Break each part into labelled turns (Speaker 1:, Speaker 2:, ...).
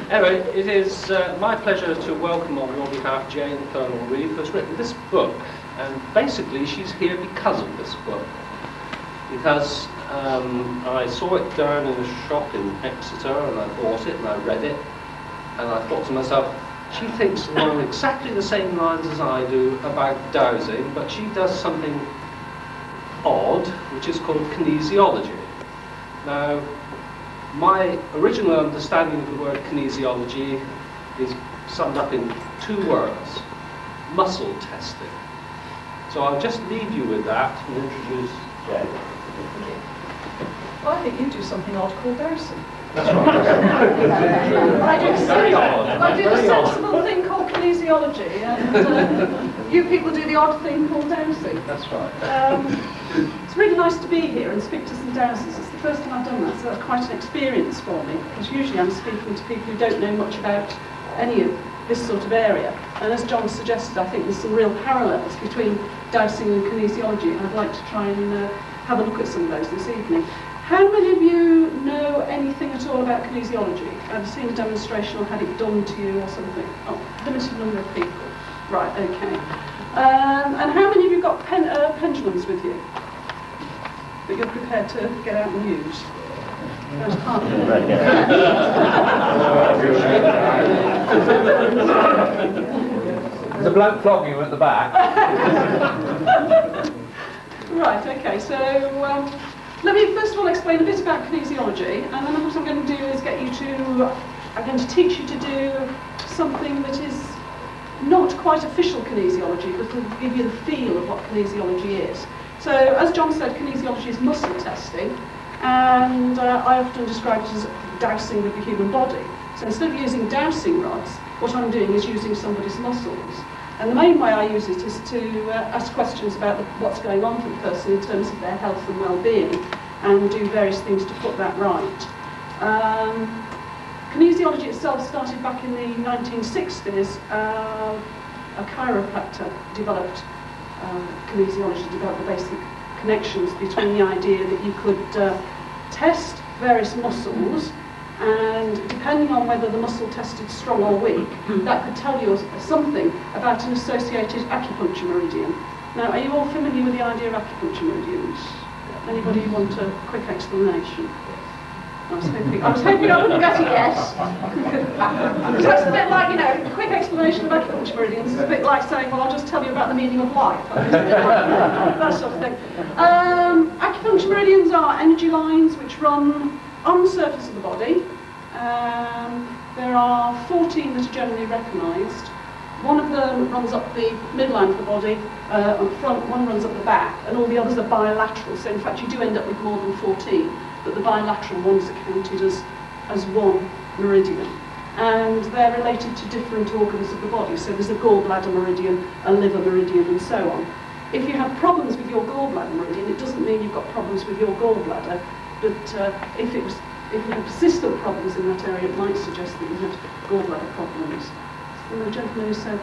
Speaker 1: Anyway, it is my pleasure to welcome on your behalf Jane Thurnell-Read, who has written this book. And basically, she's here because of this book. Because I saw it down in a shop in Exeter, and I bought it, and I read it, and I thought to myself, she thinks along exactly the same lines as I do about dowsing, but she does something odd, which is called kinesiology. Now, my original understanding of the word kinesiology is summed up in 2 words: muscle testing. So I'll just leave you with that and introduce Jane.
Speaker 2: Well, I think you do something odd called dowsing.
Speaker 1: That's right.
Speaker 2: I do the sensible thing called kinesiology, and you people do the odd thing called dowsing.
Speaker 1: That's right.
Speaker 2: It's really nice to be here and speak to some dowsers. It's the first time I've done that, so that's quite an experience for me, because usually I'm speaking to people who don't know much about any of this sort of area. And as John suggested, I think there's some real parallels between dowsing and kinesiology, and I'd like to try and have a look at some of those this evening. How many of you know anything at all about kinesiology? Have you seen a demonstration or had it done to you or something? Oh, limited number of people. Right, okay. And how many of you got pendulums with you that you're prepared to get out and use? There's half of them.
Speaker 3: There's a bloke flogging you at the back.
Speaker 2: Right, okay, so let me first of all explain a bit about kinesiology, and then what I'm going to do is I'm going to teach you to do something that is not quite official kinesiology, but will give you the feel of what kinesiology is. So, as John said, kinesiology is muscle testing, and I often describe it as dowsing with the human body. So instead of using dowsing rods, what I'm doing is using somebody's muscles. And the main way I use it is to ask questions about what's going on for the person in terms of their health and well-being, and do various things to put that right. Kinesiology itself started back in the 1960s. A chiropractor developed kinesiology, developed the basic connections between the idea that you could test various muscles, and depending on whether the muscle tested strong or weak, that could tell you something about an associated acupuncture meridian. Now, are you all familiar with the idea of acupuncture meridians? Anybody want a quick explanation? I was hoping I wouldn't get a yes. So it's a bit like, a quick explanation of acupuncture meridians is a bit like saying, well, I'll just tell you about the meaning of life. That sort of thing. Acupuncture meridians are energy lines which run on the surface of the body. There are 14 that are generally recognised. One of them runs up the midline of the body, on the front, one runs up the back, and all the others are bilateral. So in fact you do end up with more than 14, but the bilateral ones are counted as one meridian. And they're related to different organs of the body. So there's a gallbladder meridian, a liver meridian, and so on. If you have problems with your gallbladder meridian, it doesn't mean you've got problems with your gallbladder. But if you have persistent problems in that area, it might suggest that you have gallbladder problems. And the gentleman who said,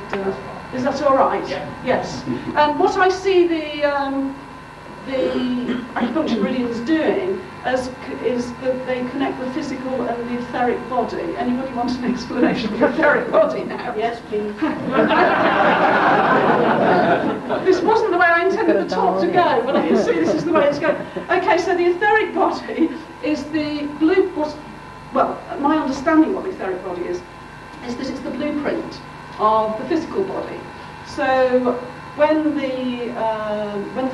Speaker 2: is that all right?
Speaker 1: Yeah.
Speaker 2: Yes. And what I see the acupuncture meridians doing is that they connect the physical and the etheric body. Anybody want an explanation of the etheric body now?
Speaker 4: Yes, please.
Speaker 2: This wasn't the way I intended the talk to go, but I can see this is the way it's going. Okay, so the etheric body is the my understanding of what the etheric body is that it's the blueprint of the physical body. So when the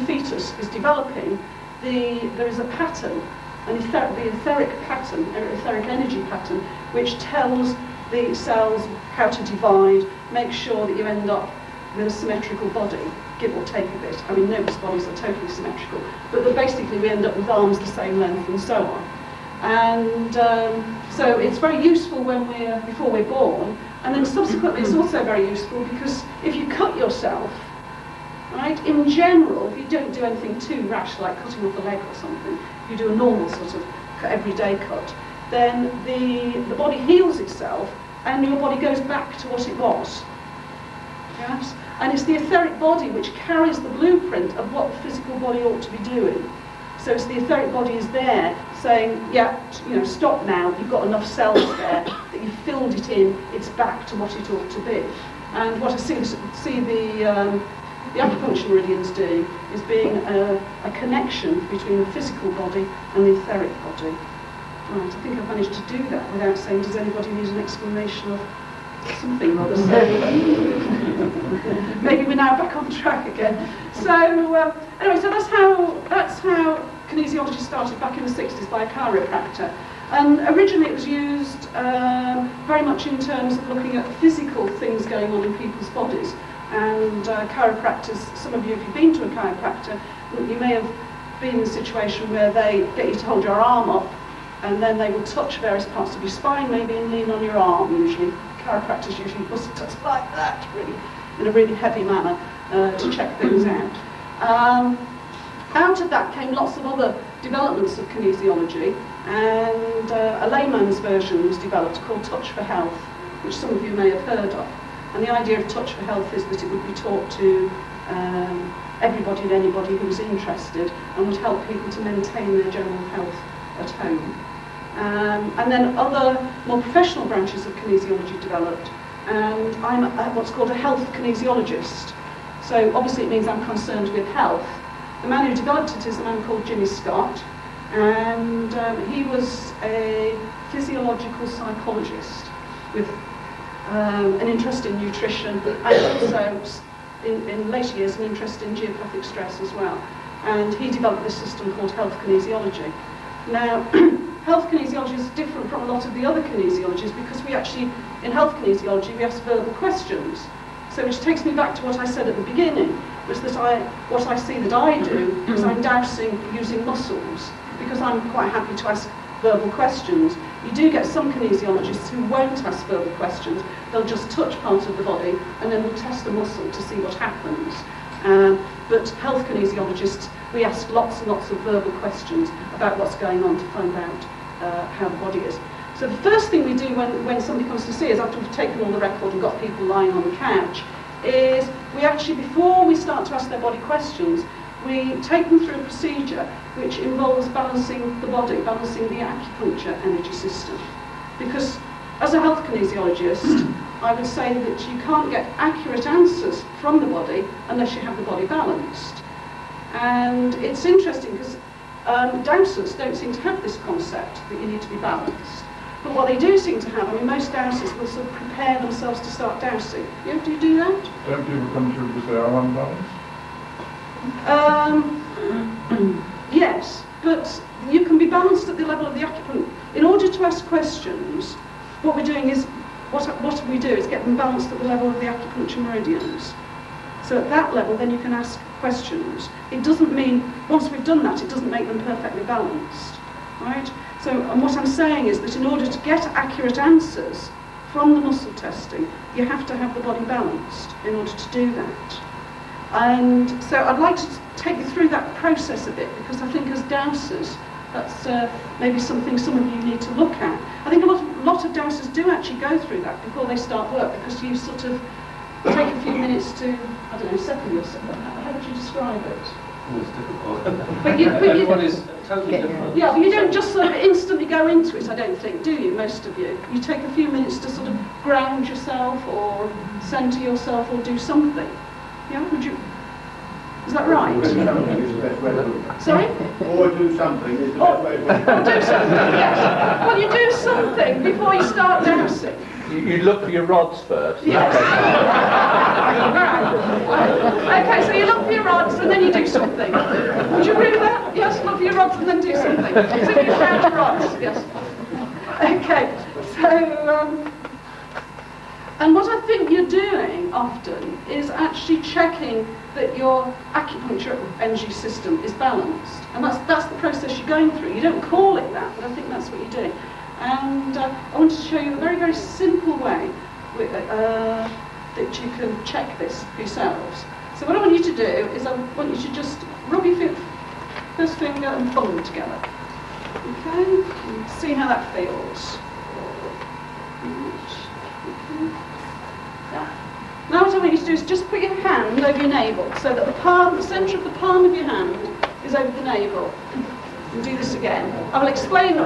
Speaker 2: fetus is developing, there is a pattern, the etheric pattern, etheric energy pattern, which tells the cells how to divide, make sure that you end up with a symmetrical body, give or take a bit. I mean, nobody's bodies are totally symmetrical, but basically we end up with arms the same length and so on. And so it's very useful before we're born, and then subsequently it's also very useful because if you cut yourself, right, in general, if you don't do anything too rash like cutting off a leg or something, if you do a normal sort of everyday cut, then the body heals itself and your body goes back to what it was. Yes? And it's the etheric body which carries the blueprint of what the physical body ought to be doing. So it's the etheric body is there saying, yeah, stop now, you've got enough cells there, that you've filled it in, it's back to what it ought to be. And what I see the acupuncture meridians doing is being a connection between the physical body and the etheric body. Right, I think I've managed to do that without saying, does anybody need an explanation of something rather saying? Maybe we're now back on track again. So anyway, so that's how kinesiology started back in the 60s by a chiropractor. And originally it was used very much in terms of looking at physical things going on in people's bodies. And chiropractors, some of you, if you've been to a chiropractor, you may have been in a situation where they get you to hold your arm up, and then they will touch various parts of your spine, maybe, and lean on your arm. Usually, chiropractors usually must touch like that, really, in a really heavy manner, to check things out. Out of that came lots of other developments of kinesiology, and a layman's version was developed called Touch for Health, which some of you may have heard of. And the idea of Touch for Health is that it would be taught to everybody and anybody who was interested, and would help people to maintain their general health at home. And then other more professional branches of kinesiology developed, and I'm what's called a health kinesiologist. So obviously it means I'm concerned with health. The man who developed it is a man called Jimmy Scott, and he was a physiological psychologist with an interest in nutrition, and also in later years an interest in geopathic stress as well. And he developed this system called health kinesiology. Now, health kinesiology is different from a lot of the other kinesiologies because we actually, in health kinesiology, we ask verbal questions. So which takes me back to what I said at the beginning, was that what I see that I do is I'm dowsing using muscles, because I'm quite happy to ask verbal questions. You do get some kinesiologists who won't ask verbal questions, they'll just touch part of the body and then we'll test a muscle to see what happens. But health kinesiologists, we ask lots and lots of verbal questions about what's going on to find out how the body is. So the first thing we do when somebody comes to see us, after we've taken all the record and got people lying on the couch, is we actually, before we start to ask their body questions, we take them through a procedure which involves balancing the body, balancing the acupuncture energy system. Because as a health kinesiologist, I would say that you can't get accurate answers from the body unless you have the body balanced. And it's interesting because dowsers don't seem to have this concept that you need to be balanced. But what they do seem to have, I mean, most dowsers will sort of prepare themselves to start dowsing. Yeah, do you do that?
Speaker 4: Don't people come to you because they are unbalanced?
Speaker 2: Yes, but you can be balanced at the level of the acupuncture. In order to ask questions, what we're doing is, what we do is get them balanced at the level of the acupuncture meridians. So at that level, then you can ask questions. It doesn't mean, once we've done that, it doesn't make them perfectly balanced, right? So, and what I'm saying is that in order to get accurate answers from the muscle testing, you have to have the body balanced in order to do that. And so I'd like to take you through that process a bit, because I think as dowsers, that's maybe something some of you need to look at. I think a lot of dowsers do actually go through that before they start work, because you sort of take a few minutes to, I don't know, settle yourself. How would you describe it?
Speaker 1: It's difficult.
Speaker 2: But you,
Speaker 1: Everyone is totally different.
Speaker 2: yeah, but you don't just sort of instantly go into it, I don't think, do you, most of you? You take a few minutes to sort of ground yourself or centre yourself or do something. Yeah, would you? Is that right? Sorry?
Speaker 4: Or do something is the best way to
Speaker 2: Or do something, yes. Well, you do something before you start dowsing.
Speaker 3: You look for your rods first.
Speaker 2: Yes. Right. Okay, so you look for your rods and then you do something. Would you agree with that? Yes, look for your rods and then do something. So you found your rods, yes. Okay, so, and what I think you're doing often is actually checking that your acupuncture energy system is balanced. And that's the process you're going through. You don't call it that, but I think that's what you're doing. And I wanted to show you a very, very simple way that you can check this for yourselves. So what I want you to do is I want you to just rub your first finger and thumb together. Okay? And see how that feels. Okay. Now what I want you to do is just put your hand over your navel so that the centre of the palm of your hand is over the navel. and do this again. I will explain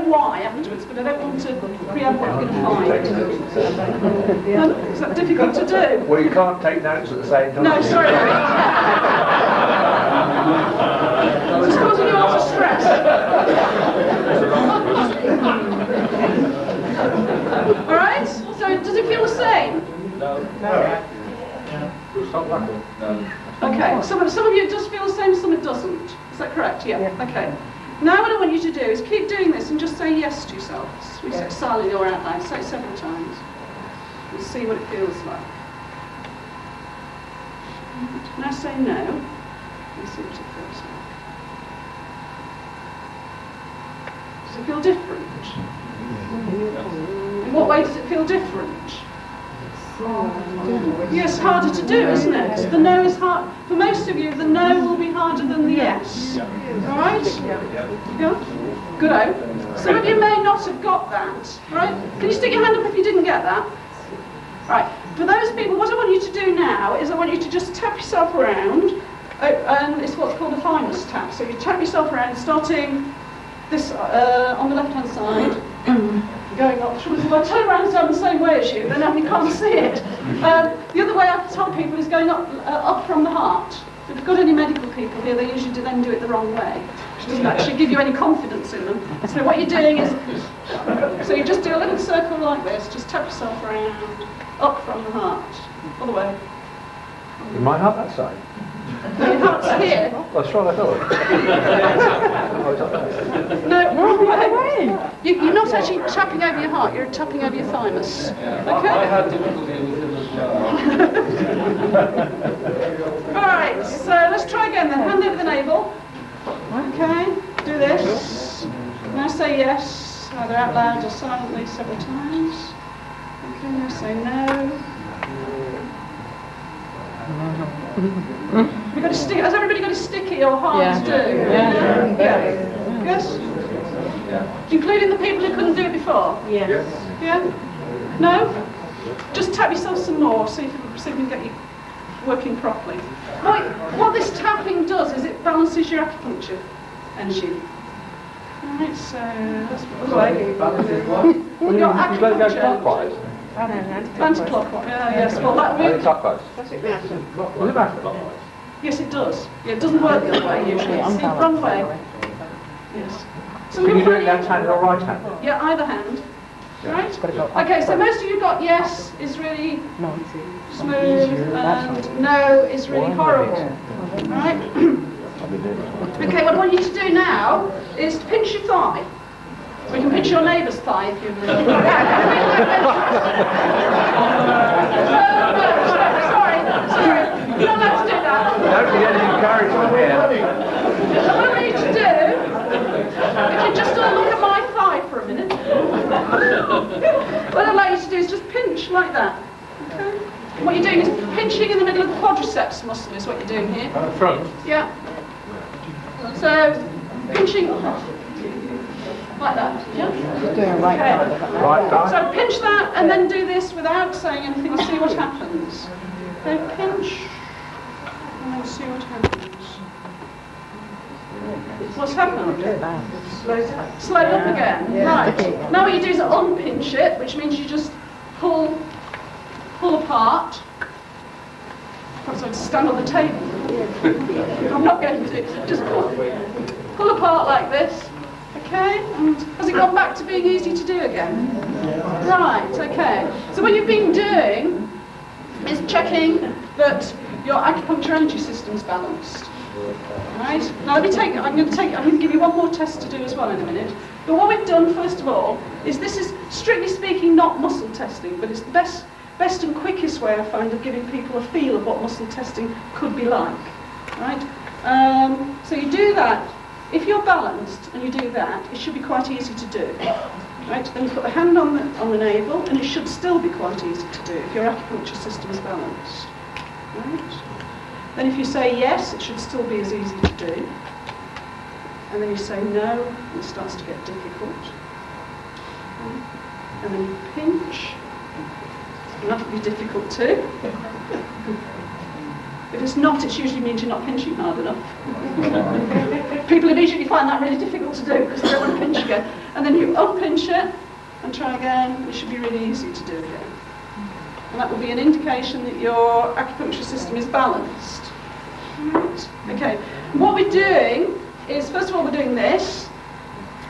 Speaker 2: why afterwards, but I don't want to preempt what you're going to find. Is that difficult to do?
Speaker 3: Well, you can't take notes at the same time.
Speaker 2: No, sorry. It's causing you lots of stress. All right. So does it feel the same?
Speaker 1: No.
Speaker 2: Okay, some of you it does feel the same, some it doesn't. Is that correct? Yeah. Okay. Now what I want you to do is keep doing this and just say yes to yourselves. We say it silently or out loud. Say it several times. And see what it feels like. Now say no. And see what it feels like. Does it feel different? In what way does it feel different? Yes, harder to do, isn't it? The no is hard. For most of you, the no will be harder than the yes. All right? Yeah? Good-o. Some of you may not have got that. Right? Can you stick your hand up if you didn't get that? Right. For those people, what I want you to do now is I want you to just tap yourself around. And it's what's called a thymus tap. So you tap yourself around, starting this on the left-hand side. Going up. If I turn around and stand the same way as you, then you can't see it. The other way I tell people is going up from the heart. If you've got any medical people here, they usually then do it the wrong way, which doesn't actually give you any confidence in them. So what you're doing is, so you just do a little circle like this, just tap yourself around, up from the heart, all the way.
Speaker 3: You might have that side.
Speaker 2: Your heart's here.
Speaker 3: That's what I thought.
Speaker 2: No, wrong way. You're not actually tapping over your heart, you're tapping over your thymus. Okay?
Speaker 1: I had difficulty with him as well.
Speaker 2: Alright, so let's try again then. Hand over the navel. Okay, do this. Now say yes, either out loud or silently several times. Okay, now say no. We've got to stick. Has everybody got a sticky or hard to do? Yeah. Yes? Including the people who couldn't do it before?
Speaker 5: Yes.
Speaker 2: Yeah? No? Just tap yourself some more, see if we can get you working properly. What this tapping does is it balances your acupuncture energy. Alright, so that's what your acupuncture. Anti-clockwise. Yes. Well, that
Speaker 3: Clockwise.
Speaker 5: Does it matter?
Speaker 3: Does it matter?
Speaker 2: yes, it does. Yeah, it doesn't work the other way usually. It's the wrong way. Yes. So
Speaker 3: Can you do it left handed or right handed?
Speaker 2: Yeah, either hand. Right? Okay, so most of you got yes is really smooth and no is really horrible. Right? Okay, what I want you to do now is to pinch your thigh. We can pinch your neighbour's thigh if you really want. Sorry. You're not allowed to do that.
Speaker 3: Don't be any encouragement here.
Speaker 2: What I want you to do, if you just all look at my thigh for a minute, what I'd like you to do is just pinch like that. Okay? What you're doing is pinching in the middle of the quadriceps muscle is what you're doing here.
Speaker 3: Front.
Speaker 2: Yeah. So, pinching like that. Yeah?
Speaker 5: Doing right
Speaker 2: Okay.
Speaker 3: Right side.
Speaker 2: So pinch that and then do this without saying anything and see what happens. Okay, pinch and then see what happens. What's happened? Slowed up again. Right. Now what you do is unpinch it, which means you just pull apart. Perhaps I'd stand on the table. I'm not going to. Just pull apart like this. Okay, and has it gone back to being easy to do again? Right, okay. So what you've been doing is checking that your acupuncture energy system's balanced. Right? Now I'm going to give you one more test to do as well in a minute. But what we've done first of all is this is strictly speaking not muscle testing, but it's the best and quickest way I find of giving people a feel of what muscle testing could be like. Right? So you do that. If you're balanced and you do that, it should be quite easy to do. Right? Then you put the hand on the navel, and it should still be quite easy to do if your acupuncture system is balanced. Right? Then if you say yes, it should still be as easy to do. And then you say no, and it starts to get difficult. Okay. And then you pinch, and that will be difficult too. If it's not, it usually means you're not pinching hard enough. People immediately find that really difficult to do because they don't want to pinch again. And then you unpinch it and try again. It should be really easy to do again. And that will be an indication that your acupuncture system is balanced. Right. Okay. What we're doing is, first of all, we're doing this.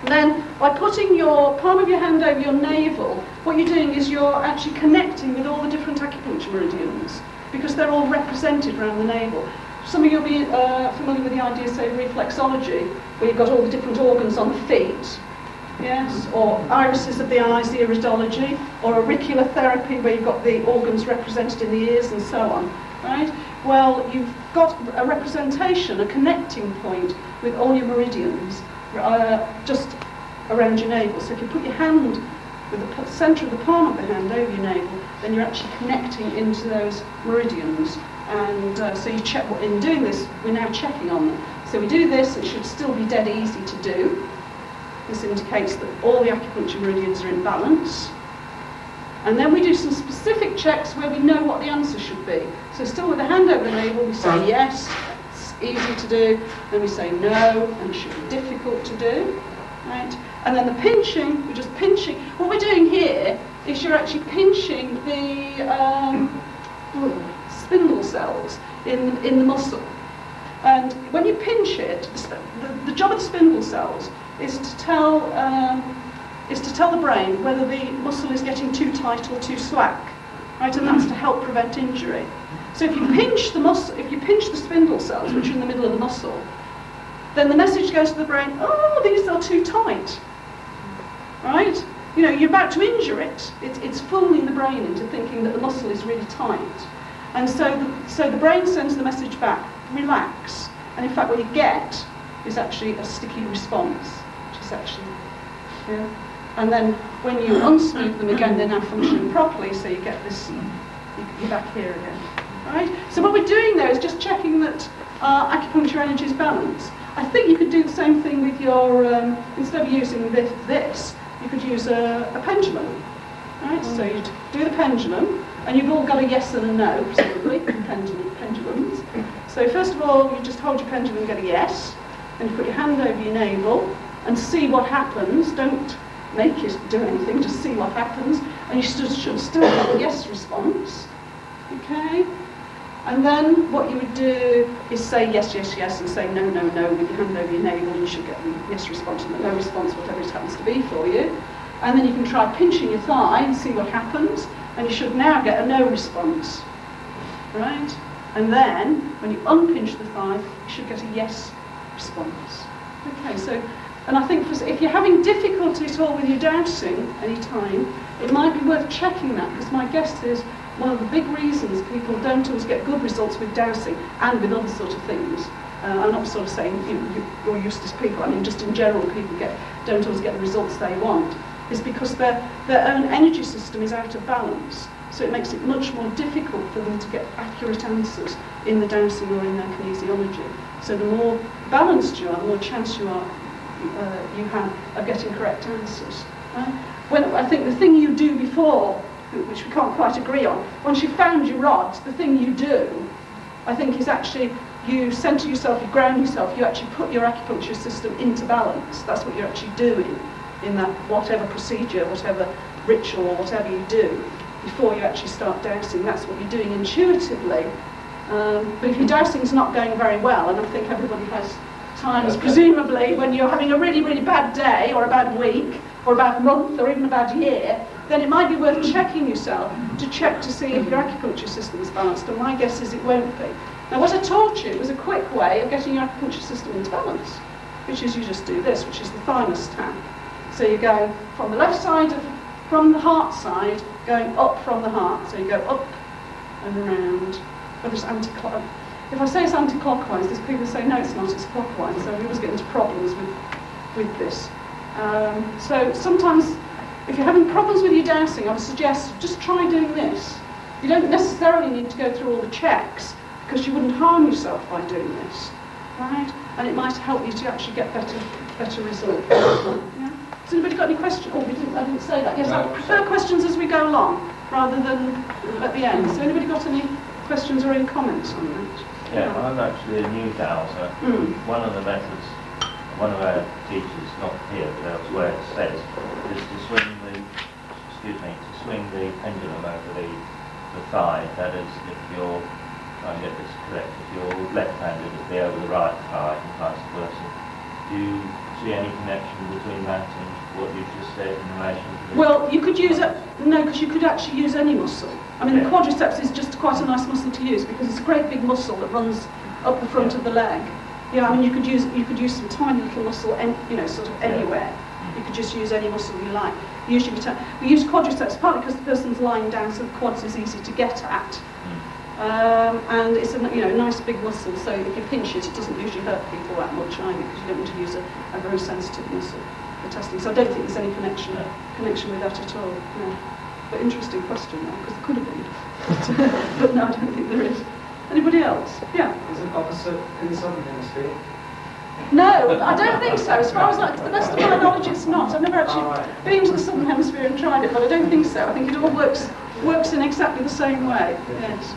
Speaker 2: And then, by putting your palm of your hand over your navel, what you're doing is you're actually connecting with all the different acupuncture meridians, because they're all represented around the navel. Some of you will be familiar with the idea, say, of reflexology, where you've got all the different organs on the feet, yes, or irises of the eyes, the iridology, or auricular therapy, where you've got the organs represented in the ears and so on, right? Well, you've got a representation, a connecting point with all your meridians, just around your navel. So if you put your hand with the centre of the palm of the hand over your navel, then you're actually connecting into those meridians. And so you check, in doing this, we're now checking on them. So we do this, it should still be dead easy to do. This indicates that all the acupuncture meridians are in balance. And then we do some specific checks where we know what the answer should be. So still with the hand over the navel, we say yes, it's easy to do. Then we say no, and it should be difficult to do. Right? And then the pinching, we're just pinching. What we're doing here is you're actually pinching the spindle cells in the muscle. And when you pinch it, the job of the spindle cells is to tell the brain whether the muscle is getting too tight or too slack, right? And that's to help prevent injury. So if you pinch the muscle, if you pinch the spindle cells, which are in the middle of the muscle, then the message goes to the brain, oh, these are too tight, right? You know, you're about to injure it. It's fooling the brain into thinking that the muscle is really tight. And so the brain sends the message back, relax. And in fact, what you get is actually a sticky response, which is actually, yeah. And then when you unsmooth them again, they're now functioning properly, so you get this, you're back here again. Right? So what we're doing there is just checking that acupuncture energy is balanced. I think you could do the same thing with your, instead of using this, you could use a pendulum. Right? So you'd do the pendulum, and you've all got a yes and a no, presumably, pendulums. So first of all, you just hold your pendulum and get a yes, and you put your hand over your navel, and see what happens. Don't make it do anything, just see what happens, and you should still get a yes response. Okay? And then what you would do is say yes, yes, yes, and say no, no, no with your hand over your navel, and you should get the yes response and the no response, whatever it happens to be for you. And then you can try pinching your thigh and see what happens, and you should now get a no response. Right? And then, when you unpinch the thigh, you should get a yes response. Okay, so, and I think if you're having difficulty at all with your dowsing any time, it might be worth checking that, because my guess is one of the big reasons people don't always get good results with dowsing and with other sort of things. I'm not sort of saying you're useless people, I mean just in general people don't always get the results they want, is because their own energy system is out of balance. So it makes it much more difficult for them to get accurate answers in the dowsing or in their kinesiology. So the more balanced you are, the more chance you have of getting correct answers. Right? When I think the thing you do before, which we can't quite agree on, once you've found your rods, the thing you do, I think, is actually you centre yourself, you ground yourself, you actually put your acupuncture system into balance. That's what you're actually doing in that whatever procedure, whatever ritual, whatever you do, before you actually start dowsing. That's what you're doing intuitively. But if your dowsing's not going very well, and I think everybody has times, presumably, when you're having a really, really bad day, or a bad week, or a bad month, or even a bad year, then it might be worth checking yourself to check to see if your acupuncture system is balanced, and my guess is it won't be. Now what I taught you was a quick way of getting your acupuncture system into balance, which is you just do this, which is the thymus tap. So you go from the left side, from the heart side, going up from the heart. So you go up and around, whether it's anti-clockwise. If I say it's anti-clockwise, there's people who say no, it's not, it's clockwise. So we always get into problems with this. So sometimes, if you're having problems with your dowsing, I would suggest just try doing this. You don't necessarily need to go through all the checks, because you wouldn't harm yourself by doing this, right? And it might help you to actually get better results. Yeah? Has anybody got any questions? Oh, I didn't say that. Yes, I prefer questions as we go along, rather than at the end. So anybody got any questions or any comments on that?
Speaker 5: Yeah, I'm actually a new dowser. One of the methods, one of our teachers, not here but elsewhere, says is to swing the pendulum over the thigh. That is, if you're, try and get this correct, if you're left-handed, it'll be over the right thigh and vice versa. Do you see any connection between that and what you've just said in relation to the...
Speaker 2: Well, you could use it, no, because you could actually use any muscle. I mean, the quadriceps is just quite a nice muscle to use because it's a great big muscle that runs up the front of the leg. Yeah, I mean, you could use some tiny little muscle, sort of anywhere. You could just use any muscle you like. Usually we use quadriceps partly because the person's lying down, so the quads is easy to get at. And it's a nice big muscle, so if you pinch it, it doesn't usually hurt people that much either, because you don't want to use a very sensitive muscle for testing. So I don't think there's any connection with that at all. No. But interesting question, though, because there could have been. But no, I don't think there is. Anybody else? Yeah.
Speaker 6: Is it opposite in the southern hemisphere?
Speaker 2: No, I don't think so. As far as to the best of my knowledge, it's not. I've never actually been to the southern hemisphere and tried it, but I don't think so. I think it all works in exactly the same way. Yes.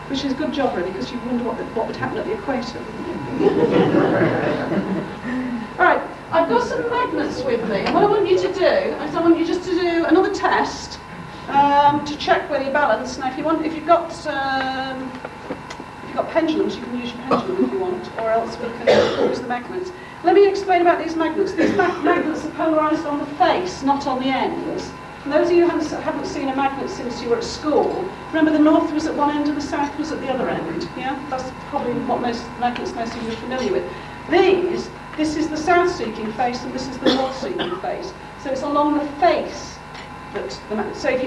Speaker 2: Which is a good job, really, because you wonder what would happen at the equator, wouldn't you? All right, I've got some magnets with me, and what I want you to do is I want you just to do another test to check whether you're balanced. Now, if you've got pendulums, you can use your pendulum if you want, or else we can use the magnets. Let me explain about these magnets. These magnets are polarised on the face, not on the ends. And those of you who haven't seen a magnet since you were at school, remember the north was at one end and the south was at the other end. Yeah, that's probably what most magnets most of you are familiar with. This is the south-seeking face and this is the north-seeking face. So it's along the face that the magnet. So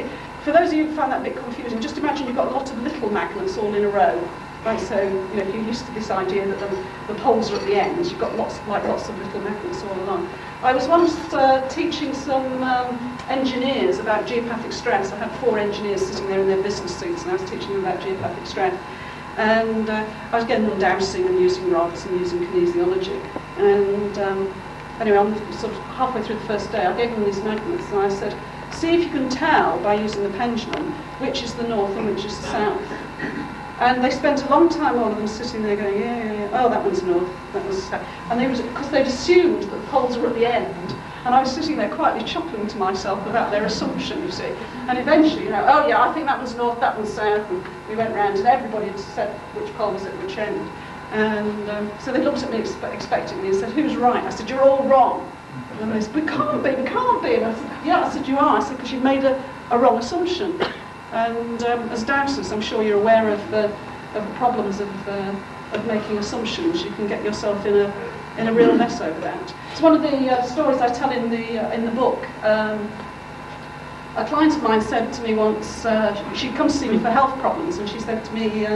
Speaker 2: for those of you who found that a bit confusing, just imagine you've got a lot of little magnets all in a row. Right, so if you're used to this idea that the poles are at the ends, you've got lots of little magnets all along. I was once teaching some engineers about geopathic stress. I had 4 engineers sitting there in their business suits, and I was teaching them about geopathic stress. And I was getting them dowsing and using rods and using kinesiology. And anyway, I'm sort of halfway through the first day, I gave them these magnets, and I said, see if you can tell by using the pendulum which is the north and which is the south. And they spent a long time, all of them, sitting there going, yeah, oh, that one's north, that one's south. And because they'd assumed that the poles were at the end. And I was sitting there quietly chuckling to myself about their assumption, you see. And eventually, oh yeah, I think that one's north, that one's south. And we went round and everybody had said which pole was at which end. And so they looked at me expectingly and said, who's right? I said, you're all wrong. And they said, we can't be. And I said, yeah, I said, you are. I said, because you've made a wrong assumption. And as dowsers, I'm sure you're aware of the problems of making assumptions. You can get yourself in a real mess over that. It's one of the stories I tell in the book. A client of mine said to me once, she'd come to see me for health problems, and she said to me,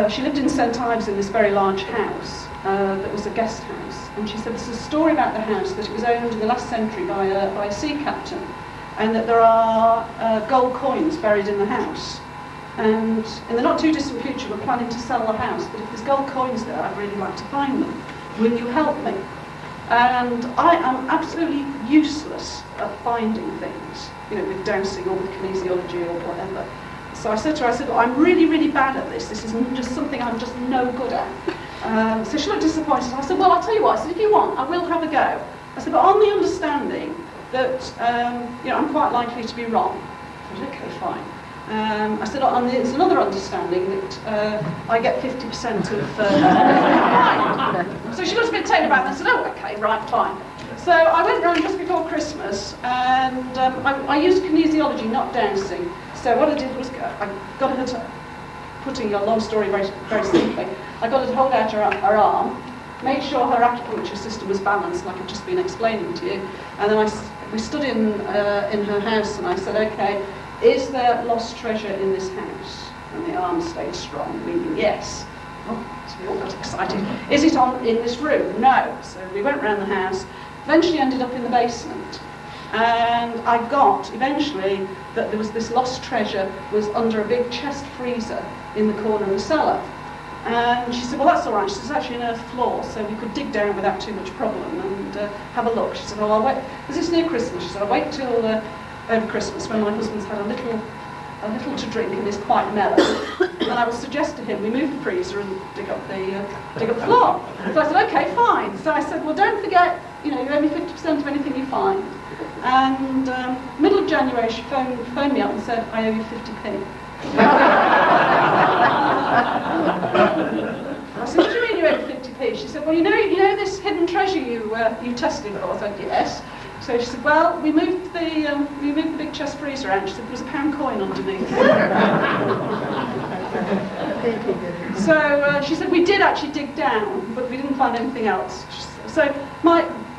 Speaker 2: she lived in St Ives in this very large house that was a guest house, and she said there's a story about the house that it was owned in the last century by a sea captain, and that there are gold coins buried in the house. And in the not too distant future, we're planning to sell the house, but if there's gold coins there, I'd really like to find them. Will you help me? And I am absolutely useless at finding things, with dowsing or with kinesiology or whatever. So I said to her, I'm really, really bad at this. This is just something I'm just no good at. So she looked disappointed. I said, well, I'll tell you what. I said, if you want, I will have a go. I said, but on the understanding that I'm quite likely to be wrong. I said, okay, fine. I said, there's another understanding that I get 50% of... So she looked a bit taken aback and I said, oh, okay, right, fine. So I went round just before Christmas and I used kinesiology, not dowsing. So what I did was I got her to, putting a long story very, very simply, I got her to hold out her arm, make sure her acupuncture system was balanced, like I've just been explaining to you, and then we stood in her house and I said, okay, is there lost treasure in this house? And the arm stayed strong, meaning yes. Oh, so we all got excited. Is it in this room? No. So we went round the house, eventually ended up in the basement. And I got, eventually, that there was this lost treasure was under a big chest freezer in the corner of the cellar. And she said, well, that's all right. She said, it's actually an earth floor, so we could dig down without too much problem and have a look. She said, well, I'll wait. Because it's near Christmas. She said, I'll wait till over Christmas when my husband's had a little a little to drink and is quite mellow. And I would suggest to him we move the freezer and dig up the floor. So I said, okay, fine. So I said, well, don't forget, you owe me 50% of anything you find. And middle of January, she phoned me up and said, I owe you 50p. I said, what do you mean you owe 50p? She said, well, you know this hidden treasure you tested for? I said, yes. So she said, well, we moved the big chest freezer out. She said, there was a £1 coin underneath. So she said, we did actually dig down, but we didn't find anything else. So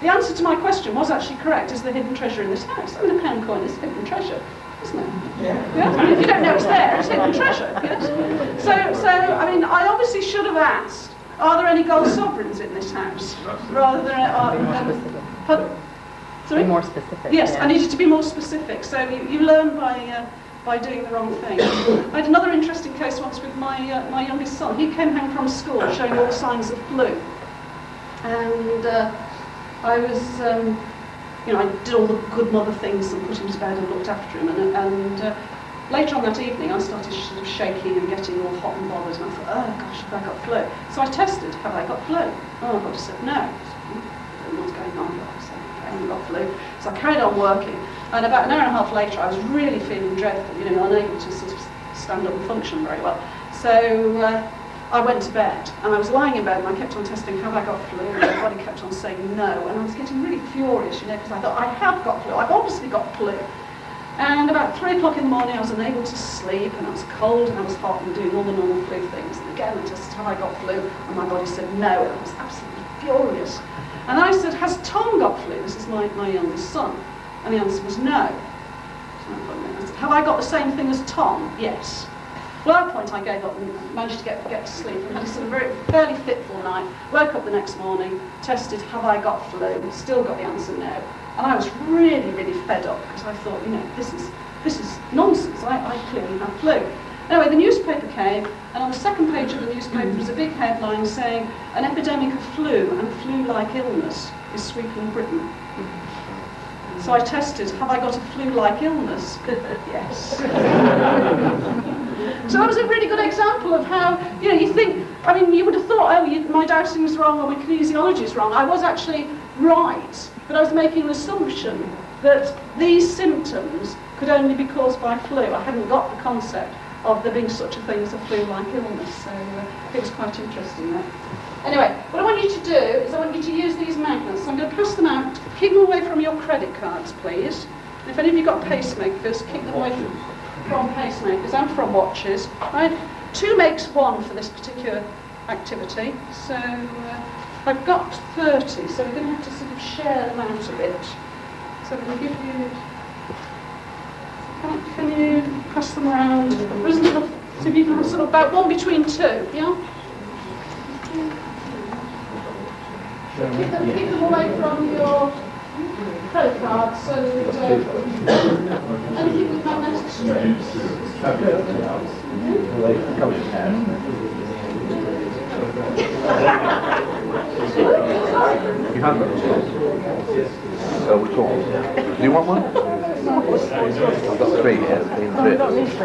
Speaker 2: the answer to my question was actually correct. Is the hidden treasure in this house? I mean, a £1 coin is hidden treasure, isn't it? Yeah. I mean, if you don't know it's there, it's hidden treasure. Yes. So I mean, I obviously should have asked, are there any gold sovereigns in this house? Rather than sorry?
Speaker 7: Be more specific.
Speaker 2: Yes,
Speaker 7: yeah.
Speaker 2: I needed to be more specific. So you learn by doing the wrong thing. I had another interesting case once with my youngest son. He came home from school showing all the signs of flu, and I was, I did all the good mother things and put him to bed and looked after him. And later on that evening, I started sort of shaking and getting all hot and bothered. And I thought, oh gosh, have I got flu? So I tested, have I got flu? Oh, the doctor said no. I don't know what's going on. I said, okay, I haven't got flu. So I carried on working. And about an hour and a half later, I was really feeling dreadful, unable to sort of stand up and function very well. So I went to bed, and I was lying in bed, and I kept on testing, have I got flu? And my body kept on saying no, and I was getting really furious, because I thought, I have got flu, I've obviously got flu. And about 3 o'clock in the morning, I was unable to sleep, and I was cold, and I was hot, and doing all the normal flu things. And again, I tested, have I got flu? And my body said no, and I was absolutely furious. And I said, has Tom got flu? This is my youngest son. And the answer was no. So I said, have I got the same thing as Tom? Yes. Well, at that point I gave up and managed to get to sleep and had a sort of fairly fitful night. Woke up the next morning, tested, have I got flu? Still got the answer no. And I was really, really fed up because I thought, this is nonsense. I clearly have flu. Anyway, the newspaper came, and on the second page of the newspaper was a big headline saying, an epidemic of flu and flu-like illness is sweeping Britain. So I tested, have I got a flu-like illness? Yes. So that was a really good example of how, you think, you would have thought, my dowsing is wrong or my kinesiology is wrong. I was actually right, but I was making an assumption that these symptoms could only be caused by flu. I hadn't got the concept of there being such a thing as a flu-like illness, so it was quite interesting that. Anyway, what I want you to do is I want you to use these magnets. I'm going to pass them out. Keep them away from your credit cards, please. And if any of you got pacemakers, keep them away from pacemakers and from watches. Right? 2 makes 1 for this particular activity. So I've got 30, so we're going to have to sort of share them out a bit. So I'm going to give you... Can you pass them around? There isn't enough, so you can have sort of about 1 between 2, yeah? Keep them away from your credit cards so that anything with magnetic strips.
Speaker 3: You have got so which one? Do you want one? I've got 3 here.
Speaker 7: I've got these 3.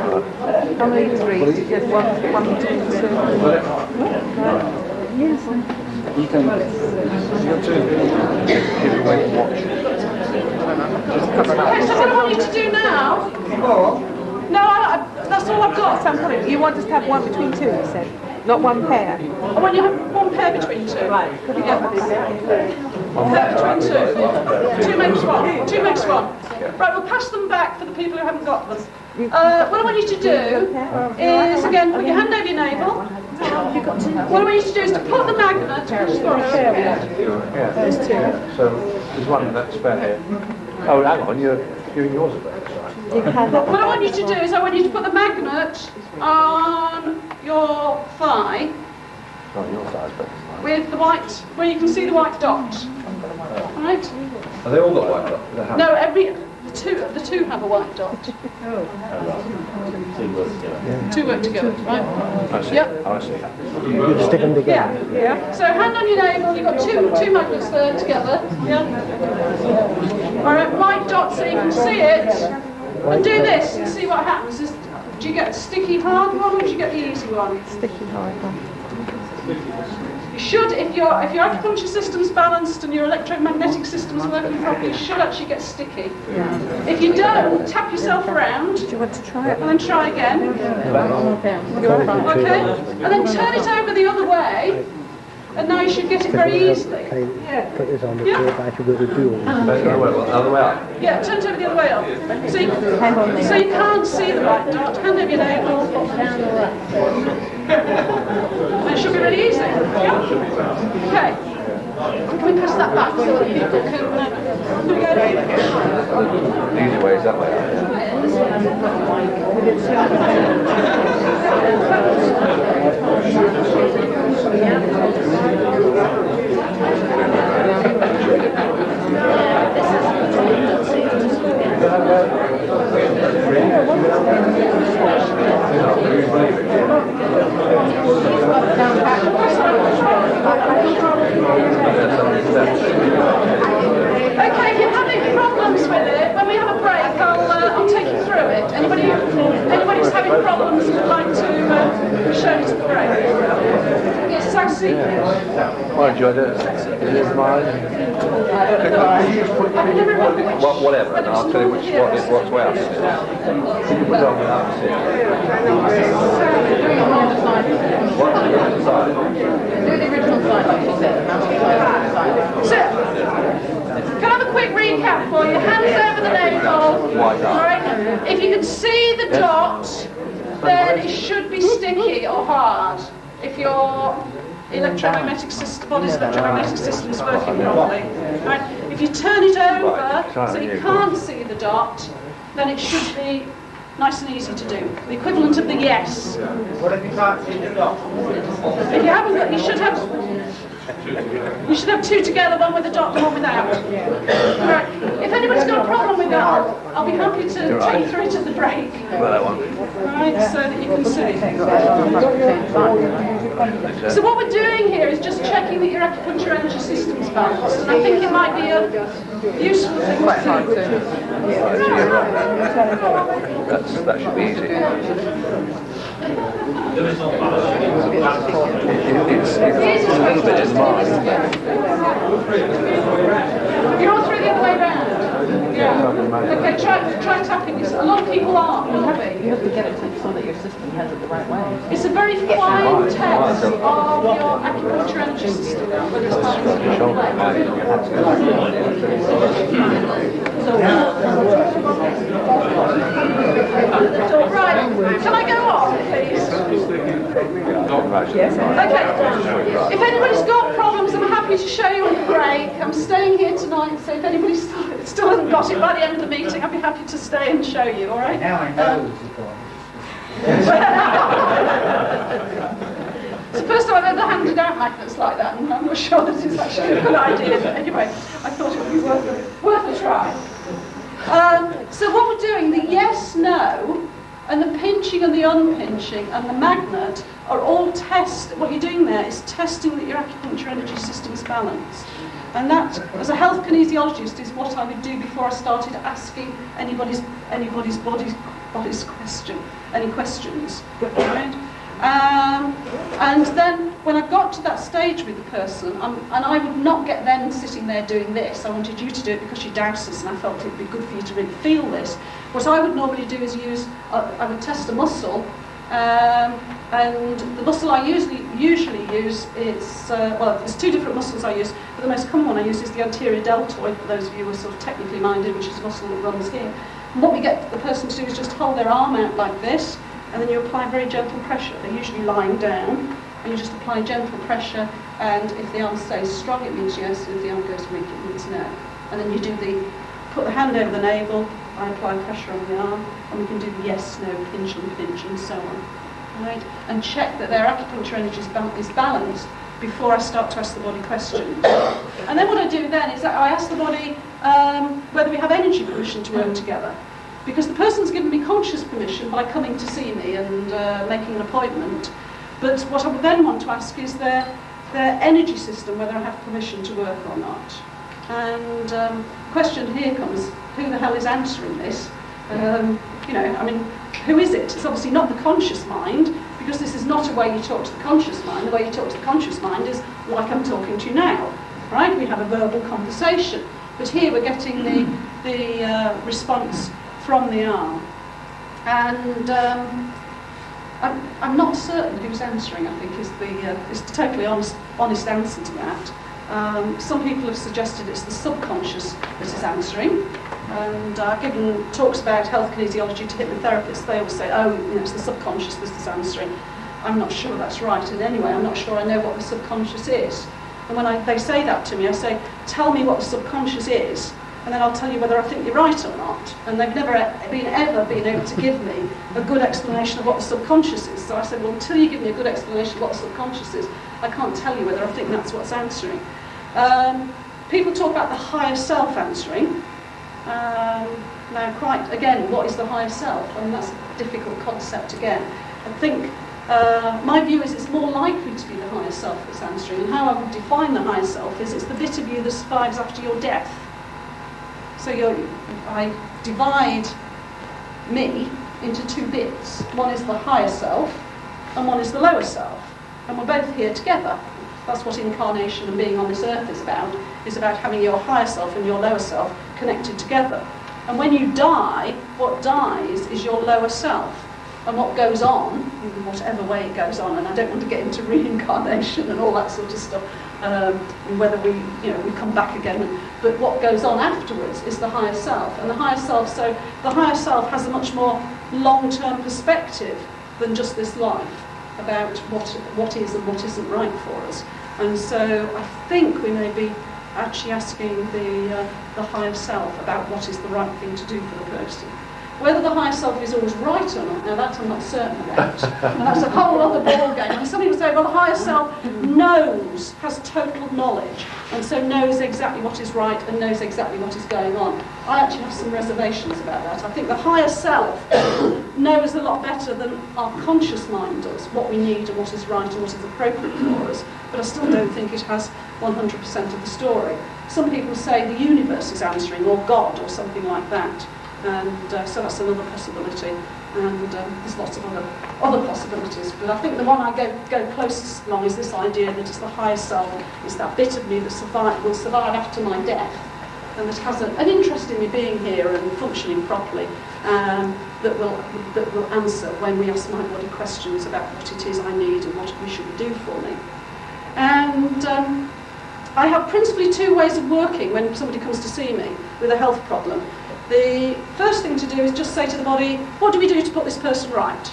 Speaker 7: How many 3? Just one between 2. Yes.
Speaker 3: You can. You're 2. Give away the watch.
Speaker 2: Okay, so what I want you to do now... No, that's all I've got.
Speaker 7: You want us to have 1 between 2, you said? Not 1 pair?
Speaker 2: I want you to have 1 pair between 2.
Speaker 7: Right. Could we get this?
Speaker 2: 1 pair between 2. 2 makes 1. 2 makes 1. Right, we'll pass them back for the people who haven't got them. What I want you to do is, again, put your hand over your navel. What I want you to do is to put the magnet...
Speaker 3: Yeah.
Speaker 7: There's 2.
Speaker 3: So there's one that's spare. Oh, hang on, you're giving yours away.
Speaker 7: You can have
Speaker 2: What I want you to do is I want you to put the magnet on your thigh
Speaker 3: Not your size, but mine.
Speaker 2: with the white, where you can see the white dot. Right?
Speaker 3: Have they all got white dots? They have.
Speaker 2: No, the two have a white dot.
Speaker 5: Oh, right. 2 work together.
Speaker 2: 2 work together, right?
Speaker 3: I see.
Speaker 2: Yep.
Speaker 3: I see.
Speaker 7: You stick them together.
Speaker 2: Yeah. So hand on your navel, you've got two magnets there together. Yeah. All right, white dot so you can see it. And do this and see what happens. Just Do you get a sticky hard one, or do you get the easy one?
Speaker 7: Sticky hard one.
Speaker 2: You should, if your acupuncture system's balanced and your electromagnetic system's working properly, you should actually get sticky.
Speaker 7: Yeah.
Speaker 2: If you don't, tap yourself around.
Speaker 7: Do you want to try it?
Speaker 2: And then try again. Okay? And then turn it over the other way. And now you should get it very easily.
Speaker 8: Put this on the
Speaker 2: Yeah.
Speaker 8: tape, I should be able to do it.
Speaker 3: Other way up.
Speaker 2: Yeah, turn it over the other way up. So you can't see the right dot. Hand over your navel. And it should be really easy. Yeah? Okay. Can we press that back so that people can... Here we go.
Speaker 3: The easy way is that way up.
Speaker 2: Okay, if you're having problems with it, when we have a break, I'll take you through it. Anybody who's having problems would like to be shown to the break? Yes, Saxy.
Speaker 3: Why enjoyed it? It is mine. Whatever, and I'll tell you what's where. Can you put it on the opposite? What? The other side?
Speaker 7: Do the original side like she said.
Speaker 2: So, can I have a quick recap for you? Hands over the navel. Alright? If you can see the dot, then it should be sticky or hard. If your electromagnetic system, body's electromagnetic system is working properly. Right? If you turn it over so you can't see the dot, then it should be nice and easy to do. The equivalent of the yes.
Speaker 6: What if you can't see the dot?
Speaker 2: If you haven't got, you should have two together, one with a dot and one without. Right. If anybody's got a problem with that, I'll be happy to take you through it at the break.
Speaker 3: Well, that one.
Speaker 2: Right, so that you can see. So what we're doing here is just checking that your acupuncture energy system's balanced, and I think it might be a useful thing to do.
Speaker 3: That should be easy. It's a little bit in mine.
Speaker 2: You're all through the other way round? Yeah. Okay, try tapping this. A lot of people aren't, will
Speaker 7: You
Speaker 2: they?
Speaker 7: have to get it so that your system has it the right way.
Speaker 2: It's a very fine test of your acupuncture energy system, whether it's balanced or not. Right, can I go on, please? Okay, if anybody's got problems, I'm happy to show you on the break. I'm staying here tonight, so if anybody still hasn't got it by the end of the meeting, I'd be happy to stay and show you, all right?
Speaker 6: Now I know it's a
Speaker 2: It's the first time I've ever handed out magnets like that, and I'm not sure that it's actually a good idea, but anyway, I thought it would be worth a try. So what we're doing, the yes, no, and the pinching and the unpinching and the magnet are all tests. What you're doing there is testing that your acupuncture energy system is balanced. And that, as a health kinesiologist, is what I would do before I started asking anybody's body's questions. Right? And then when I got to that stage with the person, and I would not get them sitting there doing this, I wanted you to do it because you douse this, and I felt it would be good for you to really feel this. What I would normally do is I would test a muscle, and the muscle I usually use is, there's two different muscles I use, but the most common one I use is the anterior deltoid, for those of you who are sort of technically minded, which is a muscle that runs here. And what we get the person to do is just hold their arm out like this, and then you apply very gentle pressure. They're usually lying down, and you just apply gentle pressure, and if the arm stays strong, it means yes, and if the arm goes weak, it means no. And then you put the hand over the navel, I apply pressure on the arm, and we can do the yes, no, pinch, and so on. Right? And check that their acupuncture energy is balanced before I start to ask the body questions. And then what I do then is that I ask the body whether we have energy permission to work together. Because the person's given me conscious permission by coming to see me and making an appointment. But what I would then want to ask is their energy system, whether I have permission to work or not. And the question here comes, who the hell is answering this? who is it? It's obviously not the conscious mind, because this is not a way you talk to the conscious mind. The way you talk to the conscious mind is like I'm talking to you now, right? We have a verbal conversation. But here we're getting the response from the arm. And I'm not certain who's answering, I think, is the totally honest answer to that. Some people have suggested it's the subconscious that is answering. And I've given talks about health kinesiology to hypnotherapists. They always say, oh, it's the subconscious that is answering. I'm not sure that's right. And anyway, I'm not sure I know what the subconscious is. And when they say that to me, I say, tell me what the subconscious is, and then I'll tell you whether I think you're right or not. And they've never ever been able to give me a good explanation of what the subconscious is. So I said, well, until you give me a good explanation of what the subconscious is, I can't tell you whether I think that's what's answering. People talk about the higher self answering. Now, quite again, what is the higher self? I mean, that's a difficult concept again. I think my view is it's more likely to be the higher self that's answering. And how I would define the higher self is it's the bit of you that survives after your death. So I divide me into two bits. One is the higher self, and one is the lower self. And we're both here together. That's what incarnation and being on this earth is about having your higher self and your lower self connected together. And when you die, what dies is your lower self. And what goes on, in whatever way it goes on, and I don't want to get into reincarnation and all that sort of stuff, and whether we come back again, but what goes on afterwards is the higher self. And the higher self has a much more long-term perspective than just this life, about what is and what isn't right for us. And so I think we may be actually asking the higher self about what is the right thing to do for the person. Whether the higher self is always right or not, now that I'm not certain about. And that's a whole other ballgame. And some people say, well, the higher self knows, has total knowledge, and so knows exactly what is right and knows exactly what is going on. I actually have some reservations about that. I think the higher self knows a lot better than our conscious mind does what we need and what is right and what is appropriate for us, but I still don't think it has 100% of the story. Some people say the universe is answering, or God, or something like that. And so that's another possibility, and there's lots of other possibilities, but I think the one I go closest along is this idea that it's the higher self, it's that bit of me that will survive after my death, and that has an interest in me being here and functioning properly, that will answer when we ask my body questions about what it is I need and what we should do for me. And I have principally two ways of working when somebody comes to see me with a health problem. The first thing to do is just say to the body, what do we do to put this person right?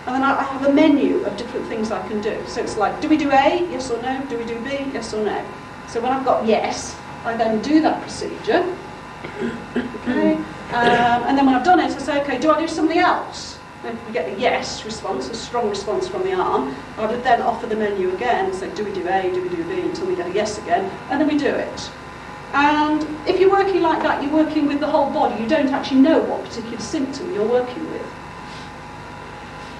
Speaker 2: And then I have a menu of different things I can do. So it's like, do we do A, yes or no? Do we do B, yes or no? So when I've got yes, I then do that procedure. Okay. And then when I've done it, I say, okay, do I do something else? And if we get a yes response, a strong response from the arm, I would then offer the menu again and say, do we do A, do we do B, until we get a yes again, and then we do it. And if you're working like that, you're working with the whole body. You don't actually know what particular symptom you're working with.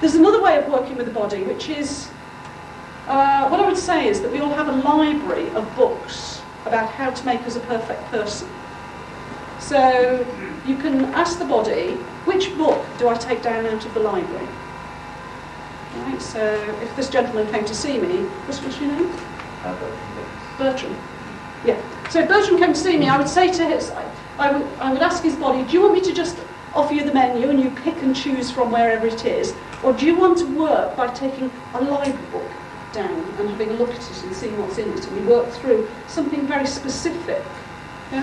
Speaker 2: There's another way of working with the body, which is, what I would say is that we all have a library of books about how to make us a perfect person. So you can ask the body, which book do I take down out of the library? Right, so if this gentleman came to see me, what's your name? Bertram. Yeah. So if Bertram came to see me, I would say to his, I would ask his body, do you want me to just offer you the menu and you pick and choose from wherever it is, or do you want to work by taking a library book down and having a look at it and seeing what's in it, and we work through something very specific.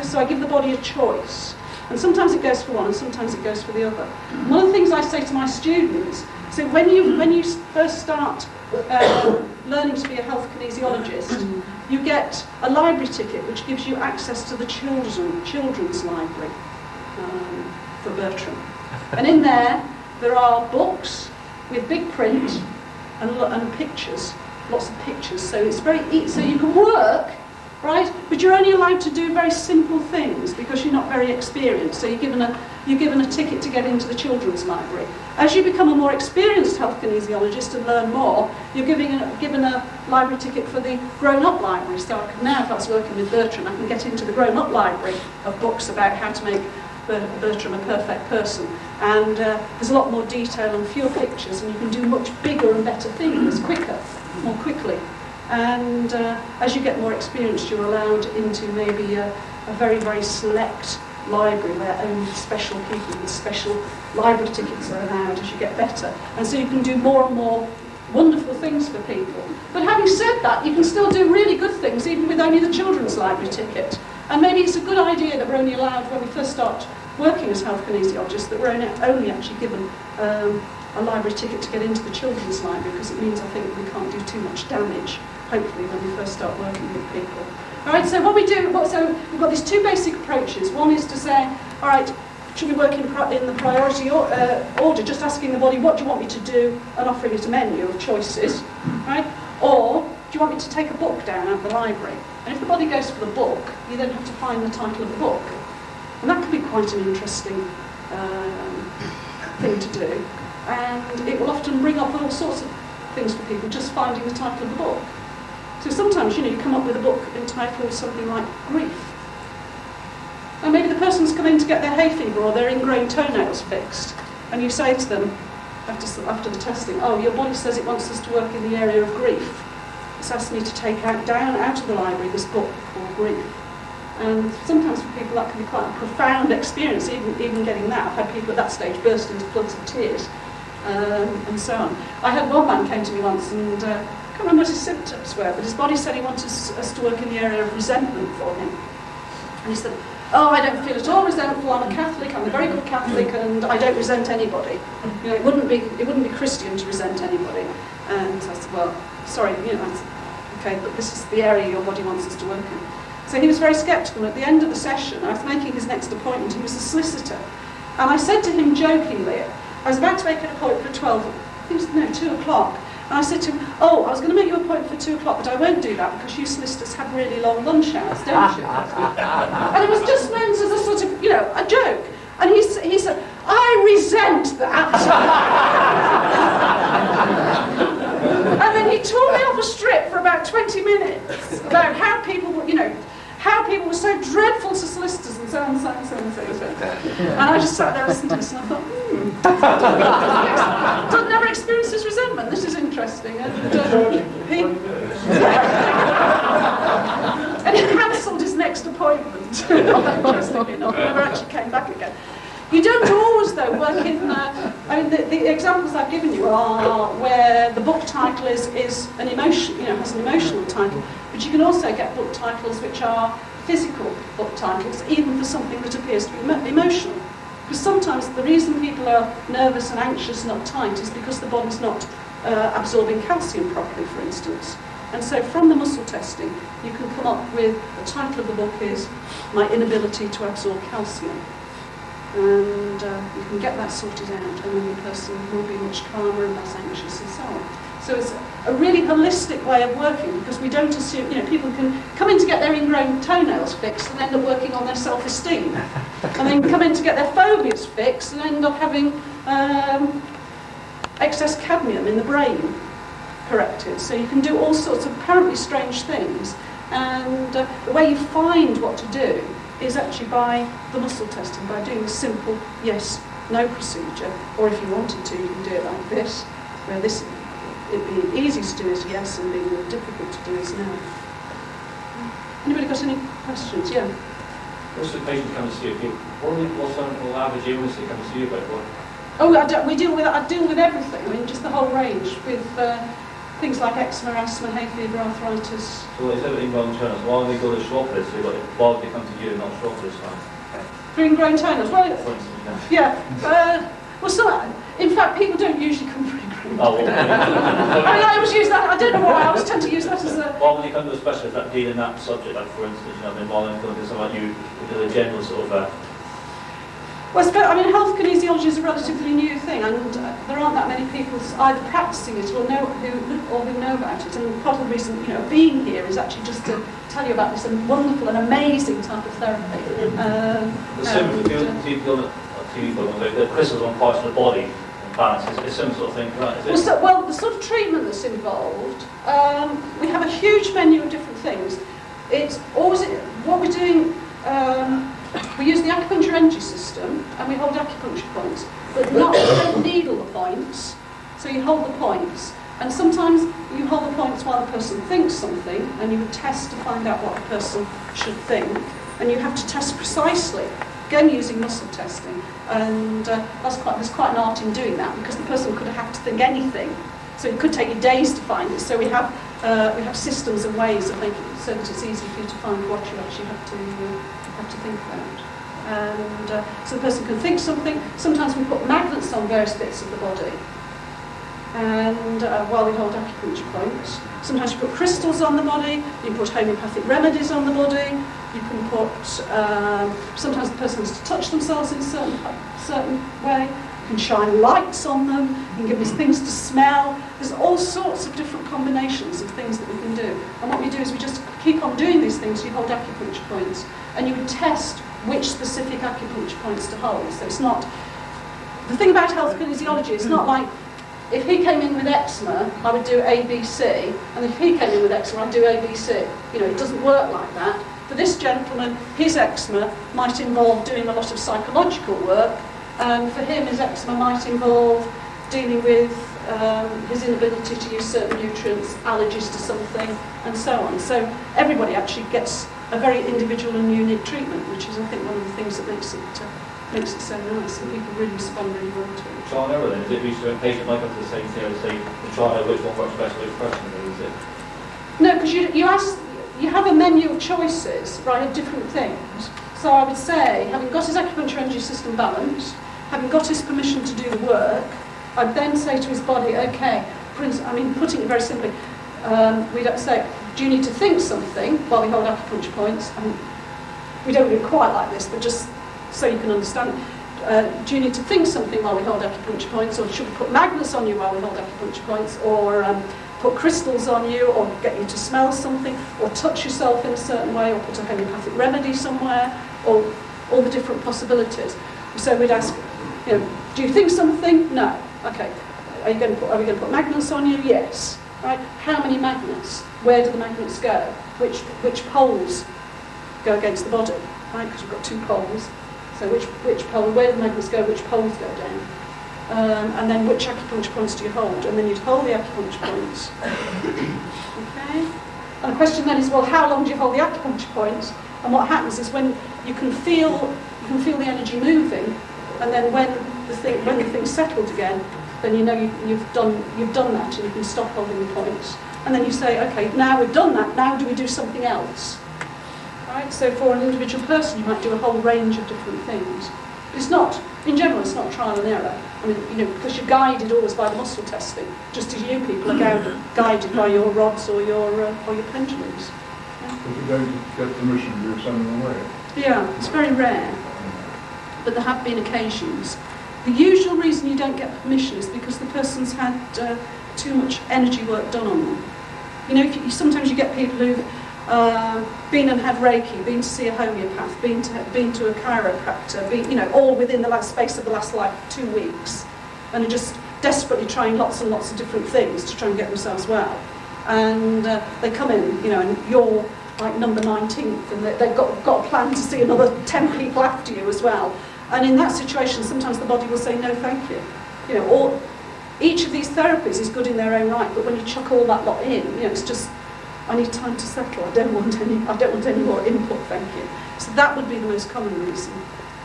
Speaker 2: So I give the body a choice, and sometimes it goes for one and sometimes it goes for the other. One of the things I say to my students, so when you first start learning to be a health kinesiologist, you get a library ticket which gives you access to the children's library for Bertram. And in there are books with big print and pictures, lots of pictures. So it's very easy. So you can work, right? But you're only allowed to do very simple things because you're not very experienced. So you're given a ticket to get into the children's library. As you become a more experienced health kinesiologist and learn more, you're given a library ticket for the grown-up library. So now, if I was working with Bertram, I can get into the grown-up library of books about how to make Bertram, A Perfect Person. And there's a lot more detail and fewer pictures, and you can do much bigger and better things quicker, more quickly. And as you get more experienced, you're allowed into maybe a very, very select library where only special people with special library tickets are allowed as you get better. And so you can do more and more wonderful things for people. But having said that, you can still do really good things even with only the children's library ticket. And maybe it's a good idea that we're only allowed, when we first start working as health kinesiologists, that we're only actually given a library ticket to get into the children's library, because it means, I think, we can't do too much damage, hopefully, when we first start working with people. All right, so what we do, so we've got these two basic approaches. One is to say, all right, should we work in the priority order, just asking the body, what do you want me to do, and offering it a menu of choices, right? Or do you want me to take a book down out of the library? And if the body goes for the book, you then have to find the title of the book. And that can be quite an interesting thing to do. And it will often bring up all sorts of things for people, just finding the title of the book. So sometimes, you come up with a book entitled something like Grief. And maybe the person's come in to get their hay fever or their ingrown toenails fixed. And you say to them, after the testing, oh, your body says it wants us to work in the area of grief. It's asked me to take out of the library this book called Grief. And sometimes for people that can be quite a profound experience, even getting that. I've had people at that stage burst into floods of tears, and so on. I had one man came to me once, and I can't remember what his symptoms were, but his body said he wanted us to work in the area of resentment for him. And he said, oh, I don't feel at all resentful, I'm a Catholic, I'm a very good Catholic, and I don't resent anybody. It wouldn't be Christian to resent anybody. And I said, well, sorry, okay, but this is the area your body wants us to work in. So he was very sceptical. At the end of the session, I was making his next appointment. He was a solicitor. And I said to him jokingly, I was about to make an appointment for 2 o'clock. And I said to him, oh, I was going to make you an appointment for 2 o'clock, but I won't do that because you solicitors have really long lunch hours, don't you? And it was just meant as a sort of, a joke. And he said, I resent that. And then he tore me off a strip for about 20 minutes about how people were, how people were so dreadful to solicitors and so on, so on, so on, so on. And I just sat there listening to this and I thought, I've never experienced this resentment. This is interesting. And he cancelled his next appointment. Interestingly enough, never actually came back again. You don't always, though, work in... the examples I've given you are where the book title is an emotion, has an emotional title. But you can also get book titles which are physical book titles, even for something that appears to be emotional. Because sometimes the reason people are nervous and anxious and uptight is because the body's not absorbing calcium properly, for instance. And so from the muscle testing, you can come up with, the title of the book is My Inability to Absorb Calcium. And you can get that sorted out, and then the person will be much calmer and less anxious and so on. So it's a really holistic way of working, because we don't assume, people can come in to get their ingrown toenails fixed and end up working on their self-esteem. And then come in to get their phobias fixed and end up having excess cadmium in the brain corrected. So you can do all sorts of apparently strange things. And the way you find what to do is actually by the muscle testing, by doing a simple yes-no procedure. Or if you wanted to, you can do it like this, where this, it being easy to do is yes, and being more difficult to do is no. Anybody got any questions? Yeah.
Speaker 9: Most of the patients come to see you. What's the average illness they come to see you about? What?
Speaker 2: Oh, I deal with everything. I mean, just the whole range with things like eczema, asthma, hay fever, arthritis.
Speaker 9: So is everything wrong terms? Why do they go to shoppers? Why do they come to you and not shoppers?
Speaker 2: For ingrown toenails? Well, yeah. In fact, people don't usually come for ingrown toenails. I always use that. I don't know why. I always tend to use that as a.
Speaker 9: Why would you come to a specialist that deal in that subject? Like, for instance, rather than going to someone you do a general sort of.
Speaker 2: Well, health kinesiology is a relatively new thing, and there aren't that many people either practicing it or who know about it. And part of the reason, being here is actually just to tell you about this wonderful and amazing type of therapy.
Speaker 9: The similar TV program, the crystals on parts of the body and balance is a similar sort of thing, right?
Speaker 2: The sort of treatment that's involved, we have a huge menu of different things. It's always what we're doing. We use the acupuncture energy system and we hold acupuncture points, but not, we don't needle the points, so you hold the points. And sometimes you hold the points while the person thinks something, and you would test to find out what the person should think, and you have to test precisely, again using muscle testing, and there's quite an art in doing that, because the person could have to think anything, so it could take you days to find it. So we have systems and ways of making it so that it's easy for you to find what you actually have to think about. And so the person can think something. Sometimes we put magnets on various bits of the body, and while we hold acupuncture points. Sometimes you put crystals on the body, you can put homeopathic remedies on the body, you can put, sometimes the person has to touch themselves in a certain way, you can shine lights on them, you can give them things to smell. There's all sorts of different combinations of things that we can do. And what we do is we just keep on doing these things. You hold acupuncture points, and you would test which specific acupuncture points to hold. So it's not, the thing about health kinesiology, it's not like, if he came in with eczema, I would do ABC, and if he came in with eczema, I'd do ABC. You know, it doesn't work like that. For this gentleman, his eczema might involve doing a lot of psychological work, and for him, his eczema might involve dealing with his inability to use certain nutrients, allergies to something, and so on. So everybody actually gets a very individual and unique treatment, which is, I think, one of the things that makes it so nice, and people really respond really well to it.
Speaker 9: Trial and error then? Is it reached a patient might come to the same thing and say, the trial and error, which one works best for which person, or is it?
Speaker 2: No, because you have a menu of choices, right, of different things. So I would say, having got his acupuncture energy system balanced, having got his permission to do the work, I'd then say to his body, okay, putting it very simply, we don't say, do you need to think something while we hold acupuncture points? And we don't do it quite like this, but just so you can understand. Do you need to think something while we hold acupuncture points, or should we put magnets on you while we hold acupuncture points, or put crystals on you, or get you to smell something, or touch yourself in a certain way, or put a homeopathic remedy somewhere, or all the different possibilities. So we'd ask, you know, do you think something? No. Okay. Are we going to put magnets on you? Yes. Right. How many magnets? Where do the magnets go? Which poles go against the body? Right, because we've got two poles. So which pole? Where do the magnets go? Which poles go down? And then which acupuncture points do you hold? And then you'd hold the acupuncture points. Okay. And the question then is, well, how long do you hold the acupuncture points? And what happens is when you can feel the energy moving, and then when the thing's settled again, then you know you've done that, and you can stop holding the points. And then you say, okay, now we've done that. Now do we do something else? Right. So for an individual person, you might do a whole range of different things. But it's not, in general, it's not trial and error. I mean, you know, because you're guided always by the muscle testing, just as you people are guided by your rods or your pendulums.
Speaker 4: If you don't get permission, you send them away.
Speaker 2: Yeah, it's very rare, but there have been occasions. The usual reason you don't get permission is because the person's had too much energy work done on them. You know, sometimes you get people who've been and had Reiki, been to see a homeopath, been to a chiropractor, all within the space of the last 2 weeks, and are just desperately trying lots and lots of different things to try and get themselves well. And they come in, and you're like number 19th, and they've got a plan to see another 10 people after you as well. And in that situation, sometimes the body will say no, thank you. Or each of these therapies is good in their own right, but when you chuck all that lot in, it's just, I need time to settle. I don't want any more input, thank you. So that would be the most common reason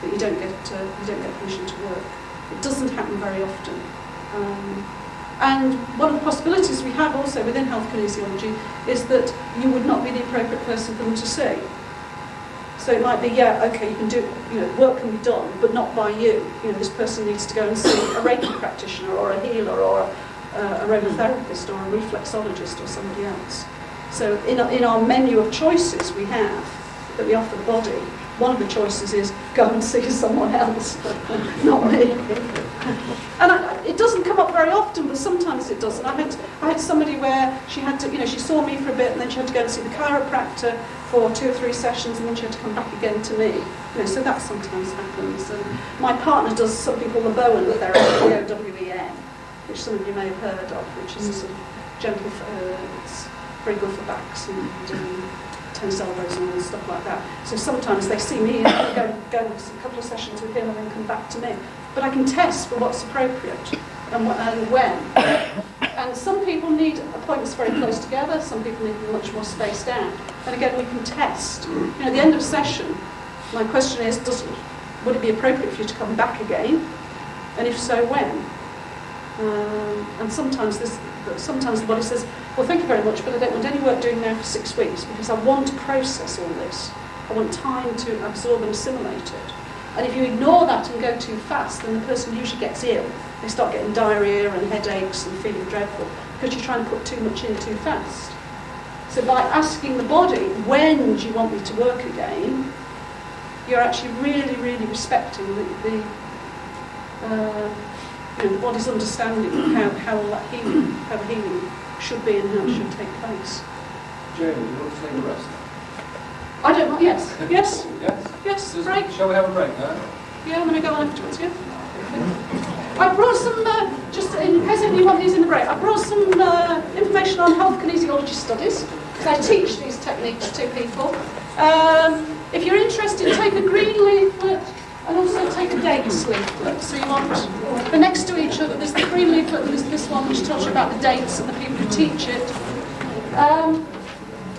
Speaker 2: that you don't get permission to work. It doesn't happen very often. And one of the possibilities we have also within health kinesiology is that you would not be the appropriate person for them to see. So it might be, okay, you can do, work can be done, but not by you. This person needs to go and see a Reiki practitioner or a healer or a aromatherapist or a reflexologist or somebody else. So in our menu of choices we have that we offer the body, one of the choices is go and see someone else, not me. And it doesn't come up very often, but sometimes it does. And I had somebody where she had to, she saw me for a bit, and then she had to go and see the chiropractor for 2 or 3 sessions, and then she had to come back again to me. So that sometimes happens. And my partner does something called the Bowen therapy, B-O-W-E-N, which some of you may have heard of, which is a sort of gentle, it's very good for backs and tennis elbows and all stuff like that. So sometimes they see me and go a couple of sessions with him and then come back to me. But I can test for what's appropriate and when. And some people need appointments very close together, some people need them much more spaced out. And again, we can test. At the end of a session, my question is, would it be appropriate for you to come back again? And if so, when? And sometimes the body says, well, thank you very much, but I don't want any work doing now for 6 weeks because I want to process all this. I want time to absorb and assimilate it. And if you ignore that and go too fast, then the person usually gets ill. They start getting diarrhea and headaches and feeling dreadful because you're trying to put too much in too fast. So by asking the body, when do you want me to work again, you're actually really, really respecting the body's understanding of how the healing should be and how it should take place.
Speaker 1: Jamie, do you want to take a rest?
Speaker 2: I don't mind, yes. Yes?
Speaker 1: Yes?
Speaker 2: Break?
Speaker 1: Shall we have a break now?
Speaker 2: Yeah, I'm going to go on afterwards, yeah? I brought some, just in case anybody wants these in the break, I brought some information on health kinesiology studies, because I teach these techniques to people. If you're interested, take a green leaflet and also take a dates leaflet. So you want, they're next to each other, there's the green leaflet and there's this one which tells you about the dates and the people who teach it.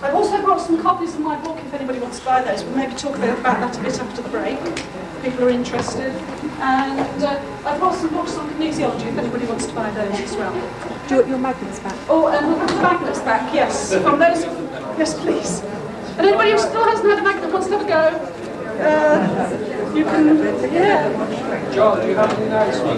Speaker 2: I've also brought some copies of my book if anybody wants to buy those. We'll maybe talk about that a bit after the break, if people are interested. And I've brought some books on kinesiology if anybody wants to buy those as well.
Speaker 7: Do you want your magnets back?
Speaker 2: Oh, and we'll have the magnets back, yes. From those, yes, please. And anybody who still hasn't had a magnet wants to have a go, you can, yeah.
Speaker 1: John, do you have any announcements?